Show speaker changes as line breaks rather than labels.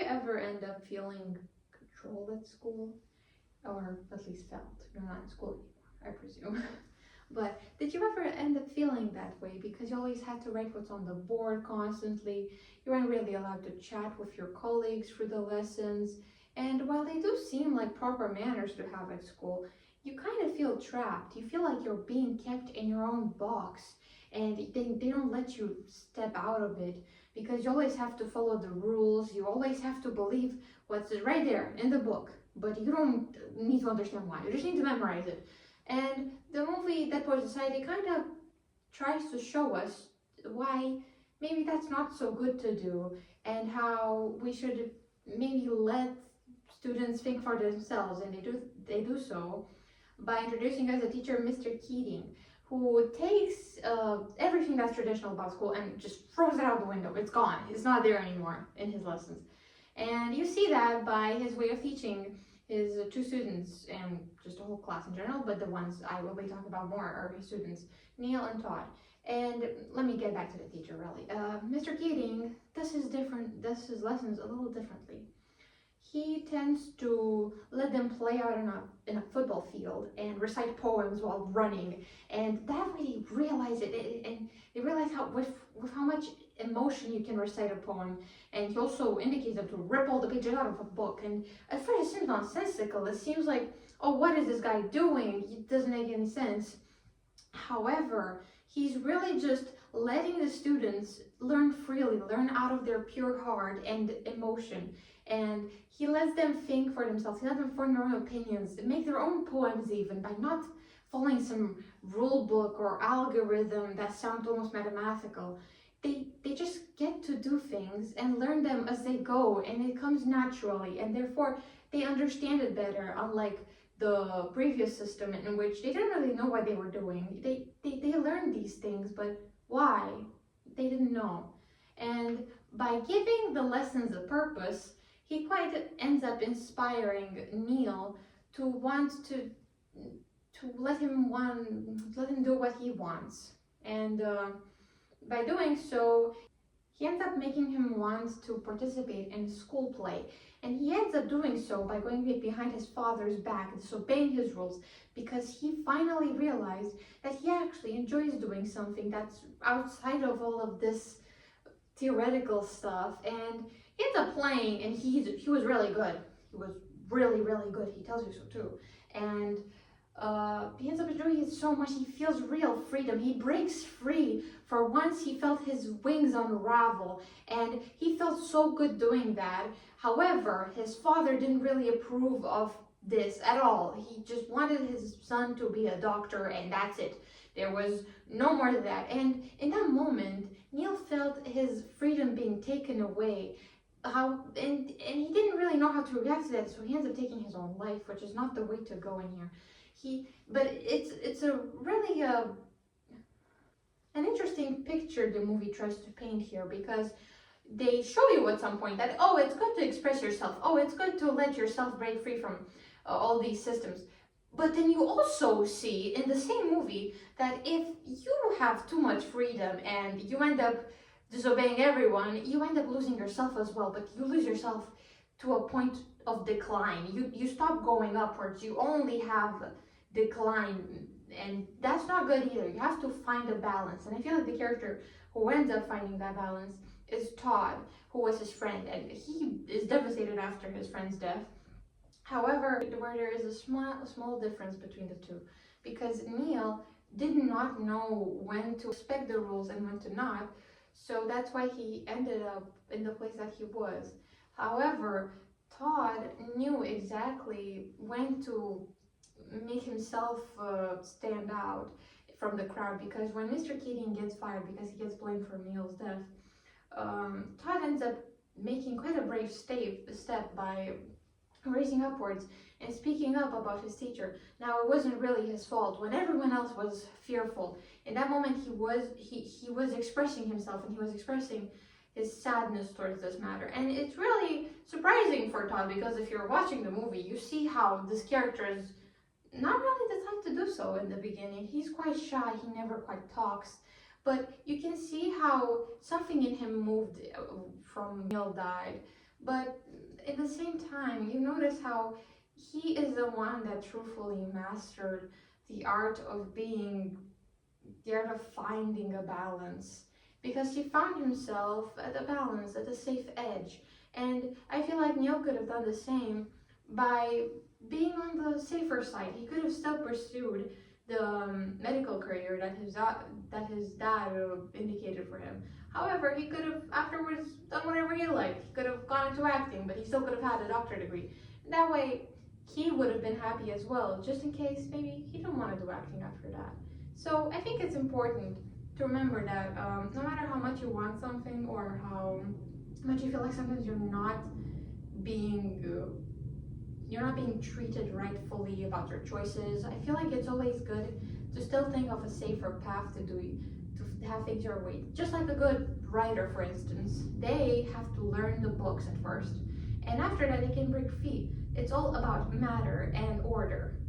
ever end up feeling controlled at school? Or at least felt? You're not in school anymore, I presume. But did you ever end up feeling that way because you always had to write what's on the board constantly? You weren't really allowed to chat with your colleagues for the lessons. And while they do seem like proper manners to have at school, you kind of feel trapped. You feel like you're being kept in your own box and they don't let you step out of it because you always have to follow the rules. You always have to believe what's right there in the book, but you don't need to understand why. You just need to memorize it. And the movie Dead Poets Society kind of tries to show us why maybe that's not so good to do and how we should maybe let students think for themselves, and they do so by introducing us a teacher, Mr. Keating, who takes everything that's traditional about school and just throws it out the window. It's gone. It's not there anymore in his lessons. And you see that by his way of teaching his two students and just a whole class in general, but the ones I will be talking about more are his students, Neil and Todd. And let me get back to the teacher, really. Mr. Keating does his lessons a little differently. He tends to let them play out in a football field and recite poems while running, and that way they realize it, and they realize how with how much emotion you can recite a poem. And he also indicates them to rip all the pages out of a book. And at first it seems nonsensical. It seems like, oh, what is this guy doing? It doesn't make any sense. However, he's really just letting the students learn freely, learn out of their pure heart and emotion. And he lets them think for themselves. He lets them form their own opinions, make their own poems even, by not following some rule book or algorithm that sounds almost mathematical. They just get to do things and learn them as they go, and it comes naturally, and therefore they understand it better, unlike the previous system in which they didn't really know what they were doing. They learned these things, but why? They didn't know. And by giving the lessons a purpose, he quite ends up inspiring Neil to want to let him do what he wants. And by doing so, he ends up making him want to participate in school play. And he ends up doing so by going behind his father's back and disobeying his rules, because he finally realized that he actually enjoys doing something that's outside of all of this theoretical stuff. And he ends up playing, and he was really good. He was really, really good. He tells you so too. And he ends up enjoying it so much. He feels real freedom. He breaks free. For once, he felt his wings unravel, and he felt so good doing that. However, his father didn't really approve of this at all. He just wanted his son to be a doctor, and that's it. There was no more to that. And in that moment, Neil felt his freedom being taken away. And he didn't really know how to react to that, so he ends up taking his own life, which is not the way to go in here. But it's a really an interesting picture the movie tries to paint here, because they show you at some point that, oh, it's good to express yourself. Oh, it's good to let yourself break free from all these systems. But then you also see in the same movie that if you have too much freedom and you end up disobeying everyone, you end up losing yourself as well. But you lose yourself to a point of decline. You stop going upwards. You only have decline, and that's not good either. You have to find a balance. And I feel like the character who ends up finding that balance is Todd, who was his friend, and he is devastated after his friend's death. However, where there is a small difference between the two, because Neil did not know when to respect the rules and when to not, so that's why he ended up in the place that he was. However, Todd knew exactly when to make himself stand out from the crowd, because when Mr. Keating gets fired because he gets blamed for Neil's death, Todd ends up making quite a brave step by raising upwards and speaking up about his teacher. Now, it wasn't really his fault. When everyone else was fearful, in that moment he was expressing himself, and he was expressing his sadness towards this matter. And it's really surprising for Todd, because if you're watching the movie, you see how this character is not really the type to do so in the beginning. He's quite shy, he never quite talks, but you can see how something in him moved from Neil died. But at the same time, you notice how he is the one that truthfully mastered the art of being, the art of finding a balance, because he found himself at a balance, at a safe edge. And I feel like Neil could have done the same by being on the safer side. He could have still pursued the medical career that his dad indicated for him. However, he could have afterwards done whatever he liked. He could have gone into acting, but he still could have had a doctorate degree. That way, he would have been happy as well, just in case maybe he didn't want to do acting after that. So I think it's important to remember that no matter how much you want something or how much you feel like sometimes being you're not being treated rightfully about your choices, I feel like it's always good to still think of a safer path to have things your way. Just like a good writer, for instance, they have to learn the books at first, and after that they can break free. It's all about matter and order.